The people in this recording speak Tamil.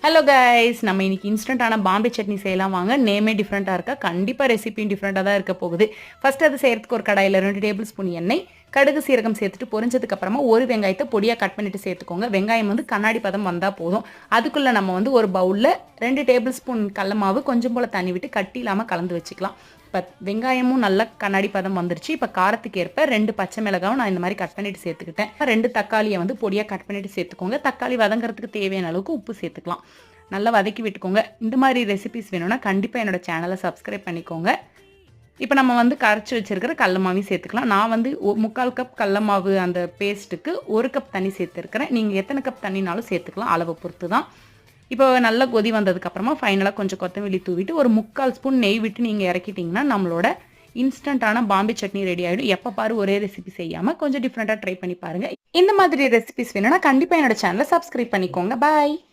ஹலோ கைஸ், நம்ம இன்னைக்கு இன்ஸ்டன்டான பாம்பே சட்னி செய்யலாம் வாங்க. நேமே டிஃப்ரெண்ட்டாக இருக்கா, கண்டிப்பாக ரெசிபியும் டிஃப்ரெண்ட்டாக தான் இருக்க போகுது. ஃபர்ஸ்ட் அது செய்யறதுக்கு ஒரு கடாயில் 2 டேபிள் ஸ்பூன் எண்ணெய், கடுகு சீரகம் சேர்த்துட்டு பொரிஞ்சதுக்கு அப்புறமா ஒரு வெங்காயத்தை பொடியாக கட் பண்ணிட்டு சேர்த்துக்கோங்க. வெங்காயம் வந்து கண்ணாடி பதம் வந்தால் போதும். அதுக்குள்ளே நம்ம வந்து ஒரு பவுலில் 2 டேபிள் ஸ்பூன் கடல மாவு கொஞ்சம் போல் தண்ணி விட்டு கட்டி இல்லாமல் கலந்து வச்சுக்கலாம். இப்போ வெங்காயமும் நல்லா கண்ணாடி பதம் வந்துருச்சு. இப்போ காரத்துக்கு ஏற்ப 2 பச்சை மிளகாவும் நான் இந்த மாதிரி கட் பண்ணிட்டு சேர்த்துக்கிட்டேன். 2 தக்காளியை வந்து பொடியாக கட் பண்ணிட்டு சேர்த்துக்கோங்க. தக்காளி வதங்குறதுக்கு தேவையான அளவுக்கு உப்பு சேர்த்துக்கலாம். நல்லா வதக்கி விட்டுக்கோங்க. இந்த மாதிரி ரெசிபிஸ் வேணும்னா கண்டிப்பாக என்னோட சேனலை சப்ஸ்கிரைப் பண்ணிக்கோங்க. இப்போ நம்ம வந்து கரைச்சி வச்சிருக்கிற கடல மாவையும் சேர்த்துக்கலாம். நான் வந்து 3/4 கப் கடல மாவு அந்த பேஸ்ட்டுக்கு 1 கப் தண்ணி சேர்த்துருக்கிறேன். நீங்கள் எத்தனை கப் தண்ணினாலும் சேர்த்துக்கலாம், அளவை பொறுத்து தான். இப்போ நல்லா கொதி வந்ததுக்கப்புறமா ஃபைனலாக கொஞ்சம் கொத்தமல்லி தூவிட்டு ஒரு 3/4 ஸ்பூன் நெய் விட்டு நீங்கள் இறக்கிட்டிங்கன்னா நம்மளோட இன்ஸ்டன்டான பாம்பே சட்னி ரெடி ஆகிடும். எப்போ பாரு ஒரே ரெசிபி செய்யாமல் கொஞ்சம் டிஃப்ரெண்ட்டாக ட்ரை பண்ணி பாருங்கள். இந்த மாதிரி ரெசிபிஸ் வேணும்னா கண்டிப்பாக என்னோட சேனலை சப்ஸ்கிரைப் பண்ணிக்கோங்க. பாய்.